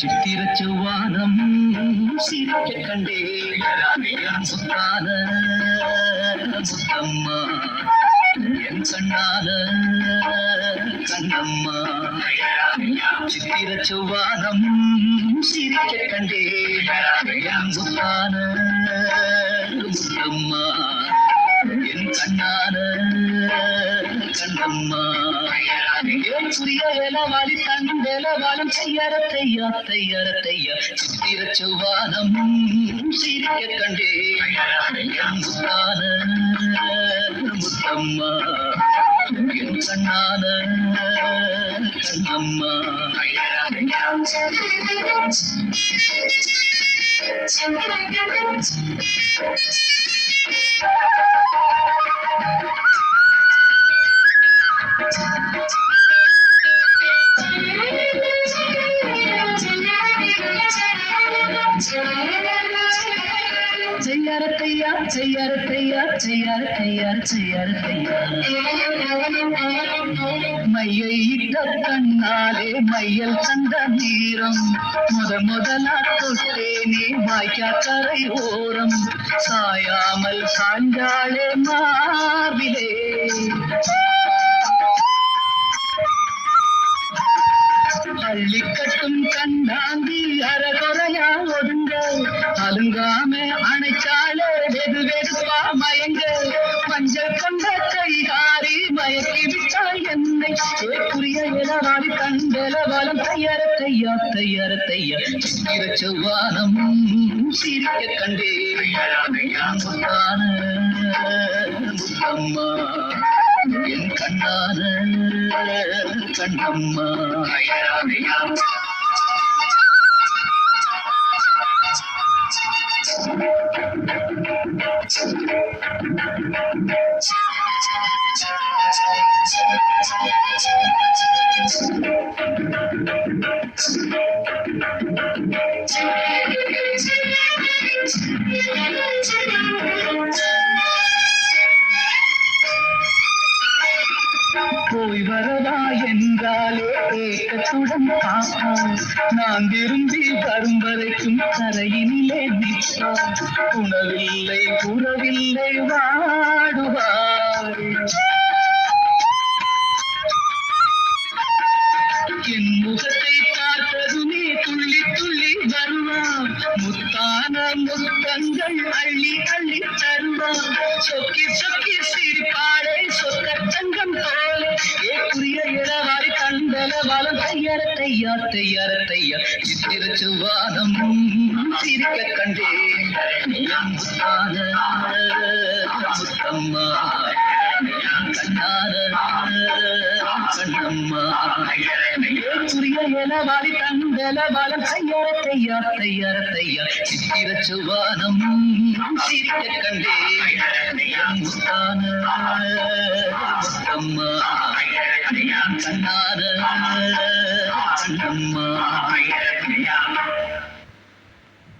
சித்திர செவ்வானம் சிரிக்க கண்டே முத்தான முத்தம்மா என் கண்ணான கண்ணம்மா. சித்திர செவ்வானம் சிரிக்க கண்டே முத்தான முத்தம்மா என் கண்ணான கண்ணம்மா. புரிய வேலவாளி தன் வேலவாளும் செய்யற தையா தையற தையா. சித்திர செவ்வானம் சிரிக்க கண்டே முத்தான முத்தம்மா என் கண்ணான கண்ணம்மா. செய்யறத்தையா செய்யறத்தையா செய்யறத்தையா செய்யறத்தையா. மையை இட்ட கண்ணாலே மையல் கண்ட நீரம் முதலா தொட்டேனே வாய்க்கா கரை ஓரம். சாயாமல் சாஞ்சாளே மார்பிலே பள்ளிக்கட்டும் கண்டாங்கி அறகுறையா ஒதுங்க. அலுங்காம அணைச்சாலே வெது வெதுப்பா மயங்க. மஞ்சள் கொண்ட கைகாரி மயக்கி விட்டாள் என்னை. புரிய இளவாடி கண்டலவாலம் தையற தையா தையற தையா. சித்திர செவ்வானம் சிரிக்க கண்டே முத்தான முத்தம்மா என் கண்ணான கண்ணம்மா. போய் வரவா என்றாலே ஏக்கத்துடன் பார்ப்பான். நான் விரும்பி வரும் வரைக்கும் கரையினிலே நிற்பான். உணவில்லை உறவில்லை வாடுவார். என் முகத்தை பார்த்ததுமே துள்ளி துள்ளி வருவான். முத்தான முத்தங்கள் அள்ளி அள்ளி தருவான். சொக்கி சொக்கி சிரிப்பாளே சொக்கத்தங்கம் போல. புரிய இளவாரி கண்டலவாலம் தையற தையா தையற தையா. சித்திர செவ்வானம் சிரிக்க கண்டே முத்தான முத்தம்மா கண்ணான கண்ணம்மா. புரிய இளவாரி கண்டலவாலம் தையற தையா தையற தையா. சித்திர செவ்வானம் சிரிக்க கண்டே முத்தான முத்தம்மா கண்ணான கண்ணம்மா.